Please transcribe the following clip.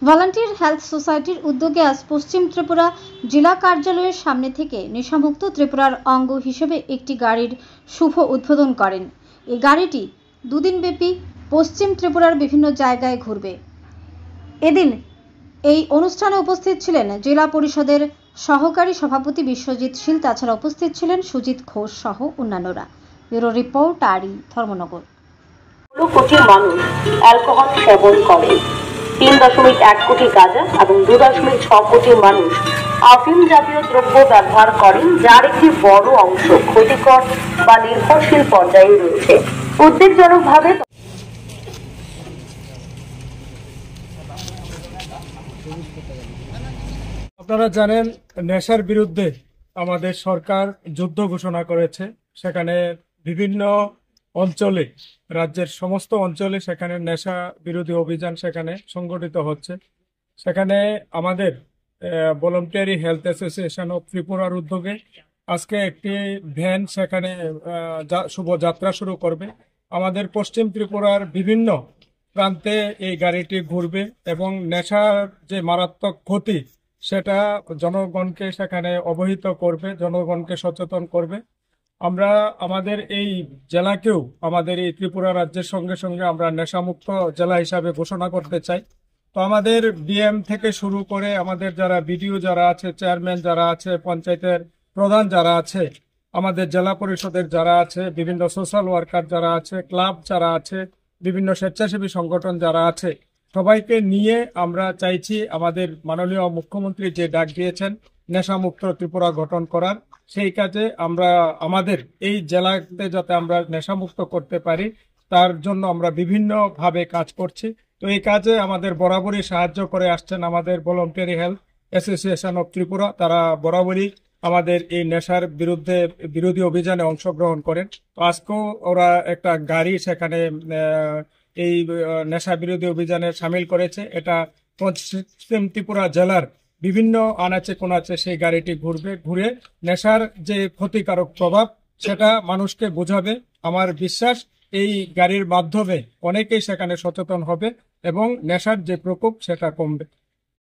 Volunteer health সোসাইটির উদ্যোগে আজ পশ্চিম ত্রিপুরা জেলা কার্যালয়ের সামনে থেকে নেশামুক্ত ত্রিপুরার অঙ্গ হিসেবে একটি গাড়ির শুভ উদ্বোধন করেন। এই গাড়িটি দুদিনব্যাপী পশ্চিম ত্রিপুরার বিভিন্ন জায়গায় ঘুরবে। এদিন এই অনুষ্ঠানে উপস্থিত ছিলেন জেলা পরিষদের সহকারী সভাপতি বিশ্বজিৎ শীল, তাছাড়া উপস্থিত ছিলেন সুজিত ঘোষ সহ অন্যান্যরা। ব্যুরো রিপোর্ট আরি ধর্মনগর। কোটি মানুষ অ্যালকোহল সেবন করে। 3.1 কোটি গাঁজা এবং 2.6 কোটি মানুষ আফিম জাতীয় দ্রব্য ব্যবহার করেন, যার একটি বড় অংশ ক্ষতিকর বা নির্ভরশীল পর্যায়ে রয়েছে। উদ্বেগজনকভাবে আপনারা জানেন, নেশার বিরুদ্ধে আমাদের সরকার যুদ্ধ ঘোষণা করেছে। সেখানে বিভিন্ন অঞ্চলে, রাজ্যের সমস্ত অঞ্চলে সেখানে নেশা বিরোধী অভিযান সেখানে সংগঠিত হচ্ছে। সেখানে আমাদের ভলান্টিয়ারি হেলথ অ্যাসোসিয়েশন অফ ত্রিপুরার উদ্যোগে আজকে একটি ভ্যান সেখানে শুভ যাত্রা শুরু করবে। আমাদের পশ্চিম ত্রিপুরার বিভিন্ন প্রান্তে এই গাড়িটি ঘুরবে এবং নেশার যে মারাত্মক ক্ষতি সেটা জনগণকে সেখানে অবহিত করবে, জনগণকে সচেতন করবে। আমরা আমাদের এই জেলাকেও আমাদের এই ত্রিপুরা রাজ্যের সঙ্গে সঙ্গে আমরা নেশামুক্ত জেলা হিসাবে ঘোষণা করতে চাই। তো আমাদের ডিএম থেকে শুরু করে আমাদের যারা বিডিও যারা আছে, চেয়ারম্যান যারা আছে, পঞ্চায়েতের প্রধান যারা আছে, আমাদের জেলা পরিষদের যারা আছে, বিভিন্ন সোশ্যাল ওয়ার্কার যারা আছে, ক্লাব যারা আছে, বিভিন্ন স্বেচ্ছাসেবী সংগঠন যারা আছে, সবাইকে নিয়ে আমরা চাইছি আমাদের মাননীয় মুখ্যমন্ত্রী যে ডাক দিয়েছেন নেশামুক্ত ত্রিপুরা গঠন করার, সেই কাজে আমরা আমাদের এই জেলাতে যাতে আমরা নেশামুক্ত করতে পারি তার জন্য আমরা বিভিন্নভাবে কাজ করছি। তো এই কাজে আমাদের বরাবরই সাহায্য করে আসছেন আমাদের voluntary health association of Tripura. তারা বরাবরই আমাদের এই নেশার বিরোধী অভিযানে অংশগ্রহণ করেন। তো আজকেও ওরা একটা গাড়ি সেখানে এই নেশা বিরোধী অভিযানে সামিল করেছে। এটা পশ্চিম ত্রিপুরা জেলার বিভিন্ন আনাচে কোনাচে সেই গাড়িটি ঘুরে নেশার যে ক্ষতিকারক প্রভাব সেটা মানুষকে বোঝাবে। আমার বিশ্বাস এই গাড়ির মাধ্যমে অনেকেই সেখানে সচেতন হবে এবং নেশার যে প্রকোপ সেটা কমবে।